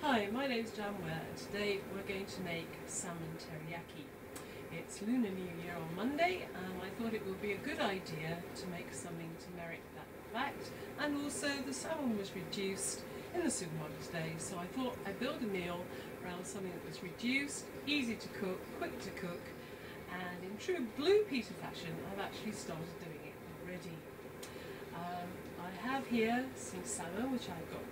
Hi, my name's Janware and today we're going to make salmon teriyaki. It's Lunar New Year on Monday and I thought it would be a good idea to make something to merit that fact, and also the salmon was reduced in the supermarket today, so I thought I'd build a meal around something that was reduced, easy to cook, quick to cook, and in true Blue Peter fashion I've actually started doing it already. I have here some salmon which I've got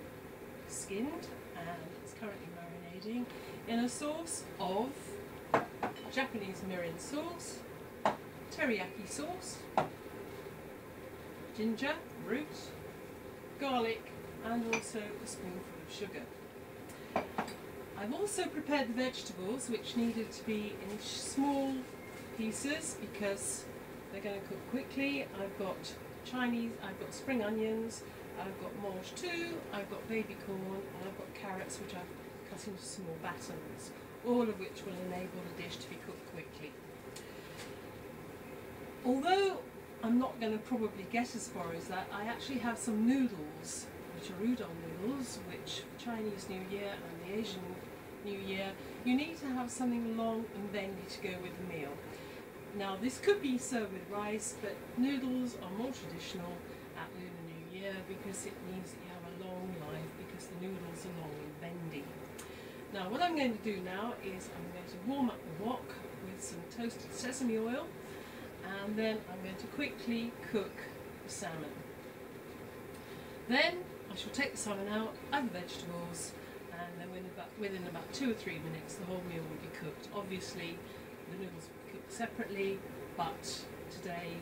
skinned and it's currently marinating in a sauce of Japanese mirin sauce, teriyaki sauce, ginger, root, garlic and also a spoonful of sugar. I've also prepared the vegetables, which needed to be in small pieces because they're going to cook quickly. I've got spring onions, I've got mange too, I've got baby corn and I've got carrots which I've cut into small batons, all of which will enable the dish to be cooked quickly. Although I'm not going to probably get as far as that, I actually have some noodles, which are udon noodles, which for Chinese New Year and the Asian New Year, you need to have something long and bendy to go with the meal. Now this could be served with rice, but noodles are more traditional at Lunar New Year because it means that you have a long life because the noodles are long and bendy. Now what I'm going to do now is I'm going to warm up the wok with some toasted sesame oil, and then I'm going to quickly cook the salmon. Then I shall take the salmon out, add the vegetables, and then within about 2 or 3 minutes the whole meal will be cooked. Obviously the noodles will be cooked separately, but today,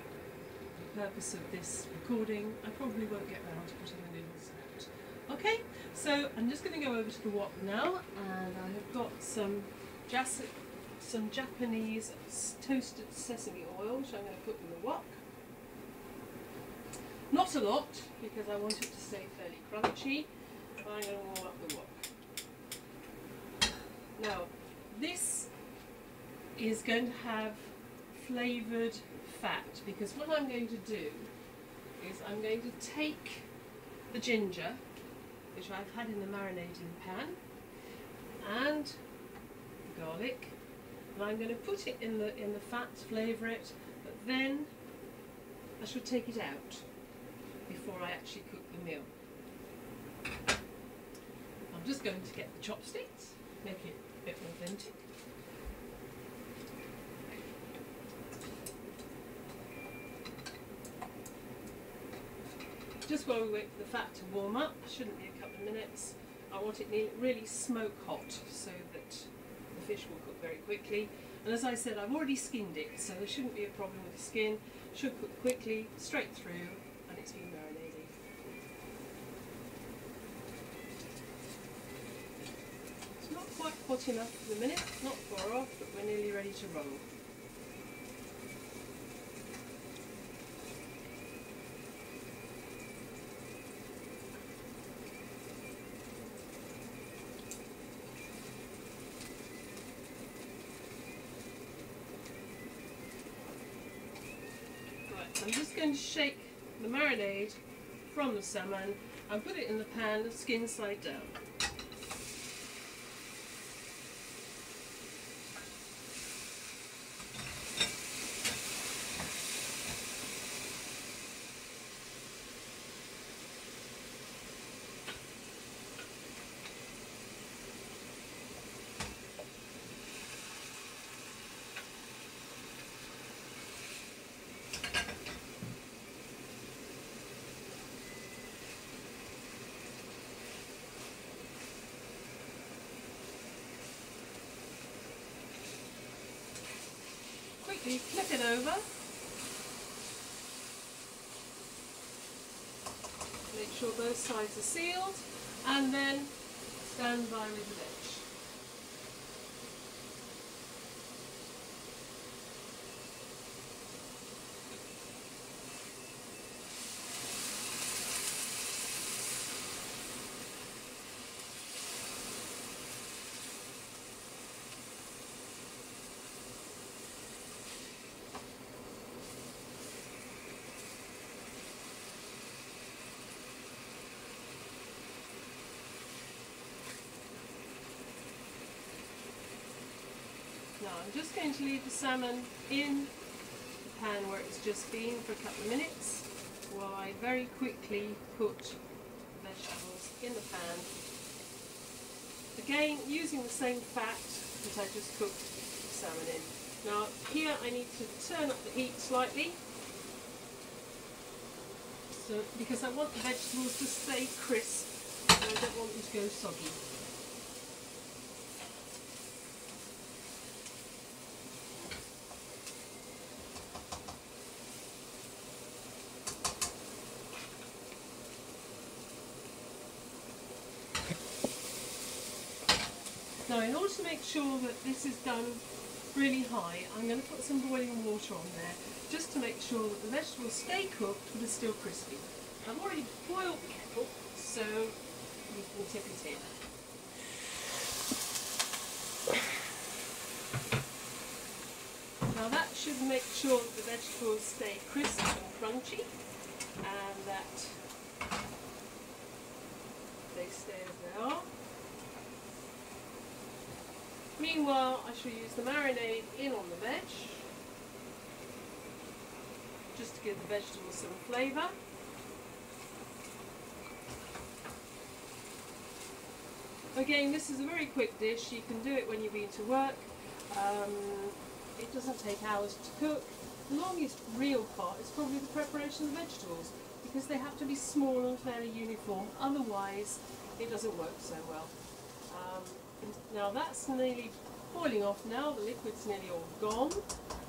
for the purpose of this recording, I probably won't get round to putting the noodles out. Okay, so I'm just going to go over to the wok now, and I have got some Japanese toasted sesame oil, which I'm going to put in the wok. Not a lot, because I want it to stay fairly crunchy, but I'm going to warm up the wok. Now, this is going to have flavoured fat, because what I'm going to do is I'm going to take the ginger, which I've had in the marinating pan, and the garlic, and I'm going to put it in the fat, flavour it, but then I should take it out before I actually cook the meal. I'm just going to get the chopsticks, make it a bit authentic. Just while we wait for the fat to warm up, shouldn't be a couple of minutes, I want it really smoke hot so that the fish will cook very quickly. And as I said, I've already skinned it, so there shouldn't be a problem with the skin. It should cook quickly, straight through, and it's been marinating. It's not quite hot enough for the minute, not far off, but we're nearly ready to roll. I'm just going to shake the marinade from the salmon and put it in the pan, skin side down. Quickly flip it over, make sure both sides are sealed, and then stand by with the veg. I'm just going to leave the salmon in the pan where it's just been for a couple of minutes while I very quickly put vegetables in the pan. Again, using the same fat that I just cooked the salmon in. Now here I need to turn up the heat slightly, so because I want the vegetables to stay crisp and I don't want them to go soggy. Now, in order to make sure that this is done really high, I'm going to put some boiling water on there just to make sure that the vegetables stay cooked but are still crispy. I've already boiled the kettle, so you can tip it in. Now that should make sure that the vegetables stay crisp and crunchy and that they stay as they are. Meanwhile, I shall use the marinade in on the veg, just to give the vegetables some flavour. Again, this is a very quick dish. You can do it when you've been to work. It doesn't take hours to cook. The longest real part is probably the preparation of the vegetables, because they have to be small and fairly uniform, otherwise it doesn't work so well. Now that's nearly boiling off now, the liquid's nearly all gone,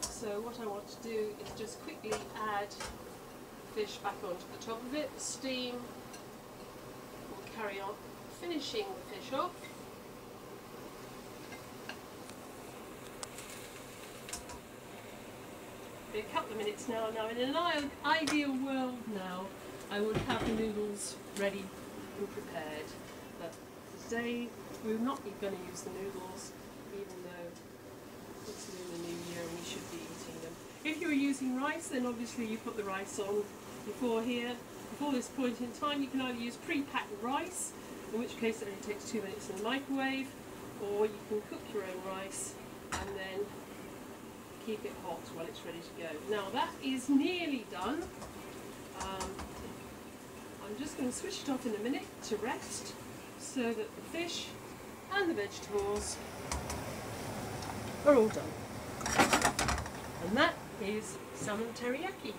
so what I want to do is just quickly add fish back onto the top of it. The steam will carry on finishing the fish off. A couple of minutes now. Now in an ideal world now I would have the noodles ready and prepared, but today we're not going to use the noodles, even though it's Lunar New Year and we should be eating them. If you were using rice, then obviously you put the rice on before this point in time. You can either use pre-packed rice, in which case it only takes 2 minutes in the microwave, or you can cook your own rice and then keep it hot while it's ready to go. Now that is nearly done. I'm just going to switch it off in a minute to rest so that the fish and the vegetables are all done. And that is salmon teriyaki.